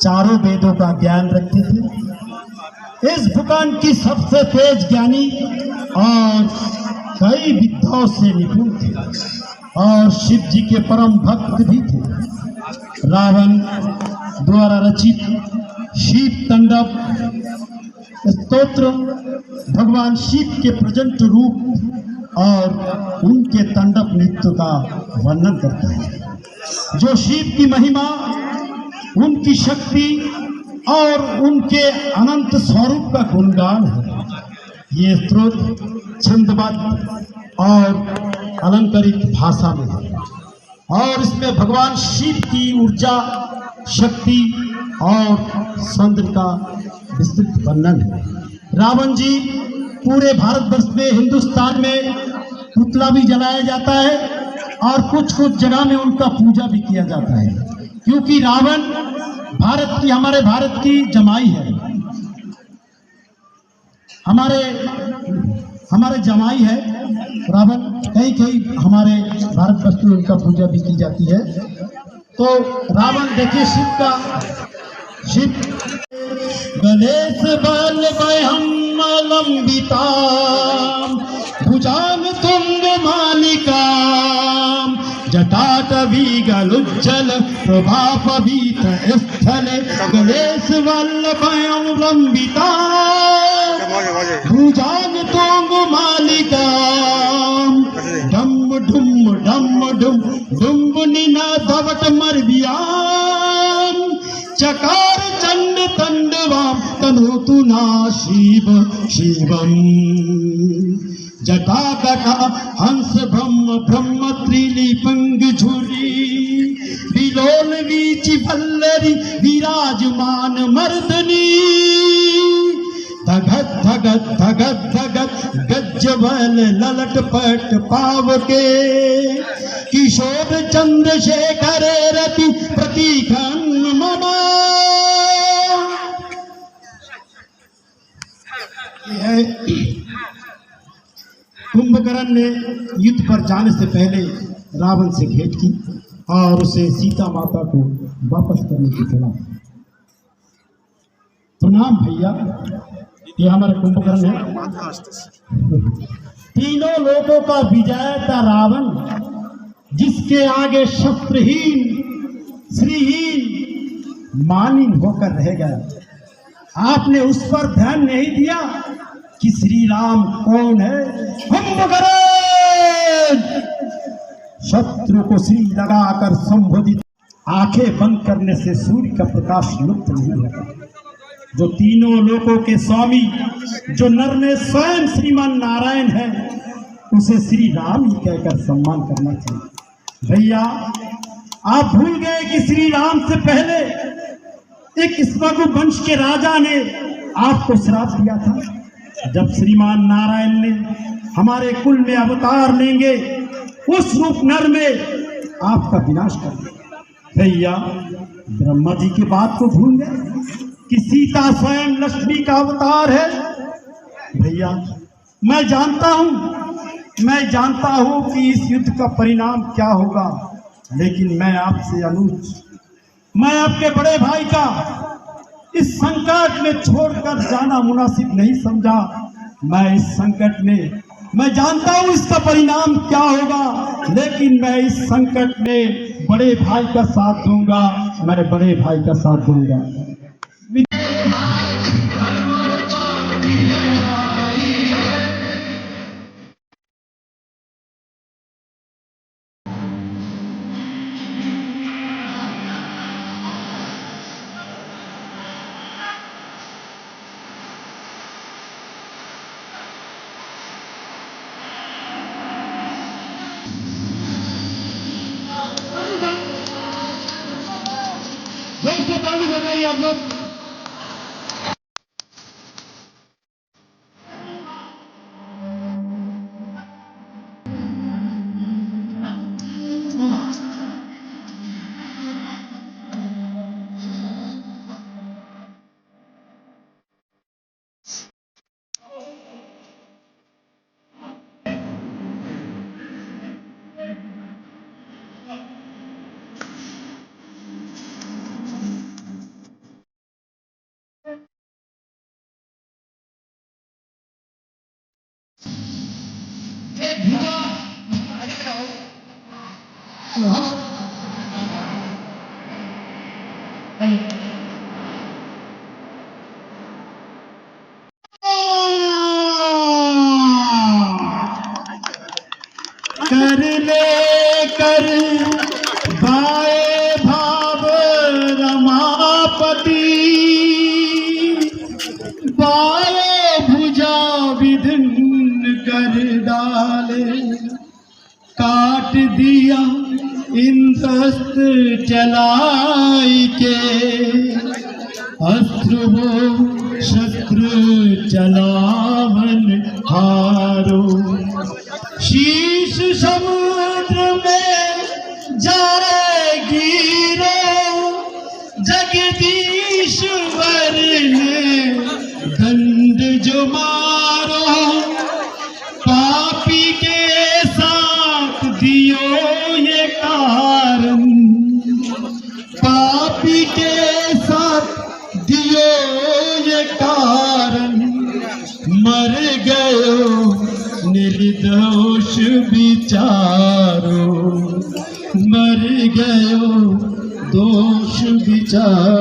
चारों वेदों का ज्ञान रखते थे। इस भूखंड की सबसे तेज ज्ञानी और कई विद्याओं से निपुण थे और शिव जी के परम भक्त भी थे। रावण द्वारा रचित शिव तांडव स्तोत्र भगवान शिव के प्रचंड रूप और उनके तांडव नृत्य का वर्णन करता है, जो शिव की महिमा, उनकी शक्ति और उनके अनंत स्वरूप का गुणगान है। ये स्तोत्र छंदबद्ध और अलंकारिक भाषा में है और इसमें भगवान शिव की ऊर्जा, शक्ति और सौंदर्य का विस्तृत वर्णन है। रावण जी पूरे भारतवर्ष में, हिंदुस्तान में पुतला भी जलाया जाता है और कुछ कुछ जगह में उनका पूजा भी किया जाता है, क्योंकि रावण हमारे भारत की जमाई है, हमारे जमाई है रावण। कई कई हमारे भारतवर्ष में उनका पूजा भी की जाती है। तो रावण देखिए शिव गणेश बल भयम लंबिता भुजान तुंग मालिका जटाटवी गलुज्जल प्रभापवीत स्थल गणेश वल्लभयं लंबिता भुजान तुंग मालिका डम डुम डुम्बनिना धवट मर्वियाम चकार चंड तंडवाम तनोतु ना शिवम जटाकटा हंस ब्रह्म त्रिलिपंग झुरी विलोल वीचि भल्लरी विराजमान मर्दनी धगत गज्जवल ललट पट पाव के किशोर चंद्रशेखर रति प्रतीखन ममा। कुंभकर्ण ने युद्ध पर जाने से पहले रावण से भेंट की और उसे सीता माता को वापस करने की सलाह। प्रणाम भैया, ये हमारे कुंभकर्ण है। तीनों लोगों का विजेता रावण, जिसके आगे शस्त्रहीन श्रीहीन मानिन होकर रह गया। आपने उस पर ध्यान नहीं दिया कि श्री राम कौन है। कुंभकर्ण शत्रु को श्री लगाकर संबोधित। आंखें बंद करने से सूर्य का प्रकाश लुप्त नहीं होगा। जो तीनों लोकों के स्वामी, जो नर में स्वयं श्रीमान नारायण है, उसे श्री राम ही कहकर सम्मान करना चाहिए। भैया, आप भूल गए कि श्री राम से पहले एक इक्ष्वाकु वंश के राजा ने आपको श्राप दिया था। जब श्रीमान नारायण ने हमारे कुल में अवतार लेंगे, उस रूप नर में आपका विनाश कर देंगे। भैया, ब्रह्मा जी की बात को भूल गए कि सीता स्वयं लक्ष्मी का अवतार है। भैया, मैं जानता हूं कि इस युद्ध का परिणाम क्या होगा, लेकिन मैं आपसे अनुज, मैं आपके बड़े भाई का इस संकट में छोड़कर जाना मुनासिब नहीं समझा। मैं इस संकट में, मैं जानता हूं इसका परिणाम क्या होगा, लेकिन मैं इस संकट में बड़े भाई का साथ दूंगा, मैं बड़े भाई का साथ दूंगा। दोस्तों, पानी भर रही है आप लोग। धुआं कर ले कर बाए भाव रमापति बाए भुजा विधिन्न कर डाले काट दिया इंद्रस्त्र चलाई के अस्त्र वो शस्त्र चलावन हारो शीश समुद्र में जाए गिरो जगदीश्वर ने दंड जो मारो पापी के साथ दियो ये कारण पापी के साथ दियो ये कारण मर गयो निर्दोष विचारो मर गयो दोष विचार।